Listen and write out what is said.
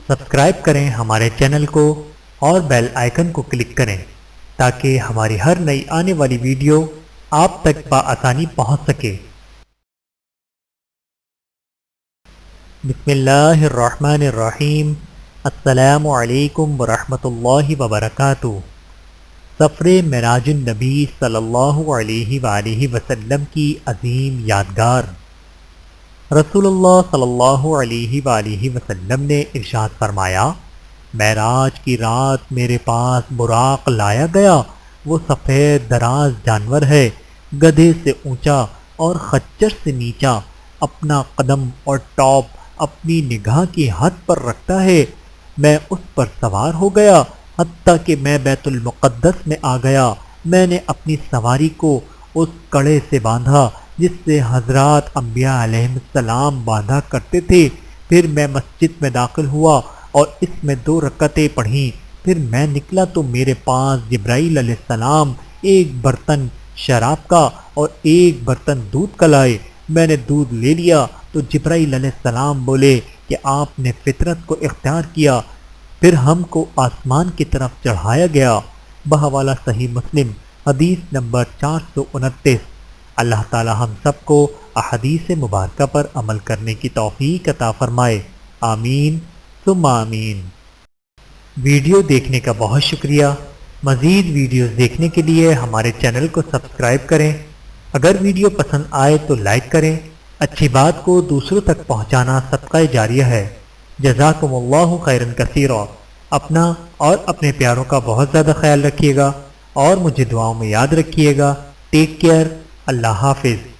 Subscribe کریں ہمارے channel کو اور بیل آئیکن کو کلک کریں تاکہ ہماری ہر نئی آنے والی ویڈیو آپ تک بآسانی پہنچ سکے۔ بسم اللہ الرحمن الرحیم۔ السلام علیکم ورحمۃ اللہ وبرکاتہ۔ سفر معراج النبی صلی اللہ علیہ وآلہ وسلم کی عظیم یادگار۔ رسول اللہ صلی اللہ علیہ وآلہ وسلم نے ارشاد فرمایا، معراج کی رات میرے پاس براق لایا گیا، وہ سفید دراز جانور ہے، گدھے سے اونچا اور خچر سے نیچا، اپنا قدم اور ٹاپ اپنی نگاہ کی حد پر رکھتا ہے۔ میں اس پر سوار ہو گیا حتیٰ کہ میں بیت المقدس میں آ گیا۔ میں نے اپنی سواری کو اس کڑے سے باندھا جس سے حضرات انبیاء علیہ السلام باندھا کرتے تھے۔ پھر میں مسجد میں داخل ہوا اور اس میں 2 رکعتیں پڑھیں۔ پھر میں نکلا تو میرے پاس جبرائیل علیہ السلام ایک برتن شراب کا اور ایک برتن دودھ کا لائے۔ میں نے دودھ لے لیا تو جبرائیل علیہ السلام بولے کہ آپ نے فطرت کو اختیار کیا۔ پھر ہم کو آسمان کی طرف چڑھایا گیا۔ بحوالہ صحیح مسلم حدیث نمبر 429۔ اللہ تعالی ہم سب کو احادیث مبارکہ پر عمل کرنے کی توفیق عطا فرمائے، آمین ثم آمین۔ ویڈیو دیکھنے کا بہت شکریہ۔ مزید ویڈیوز دیکھنے کے لیے ہمارے چینل کو سبسکرائب کریں۔ اگر ویڈیو پسند آئے تو لائک کریں۔ اچھی بات کو دوسروں تک پہنچانا صدقہ جاریہ ہے۔ جزاکم اللہ خیرا کثیرا۔ اپنا اور اپنے پیاروں کا بہت زیادہ خیال رکھیے گا اور مجھے دعاؤں میں یاد رکھیے گا۔ Take care. اللہ حافظ۔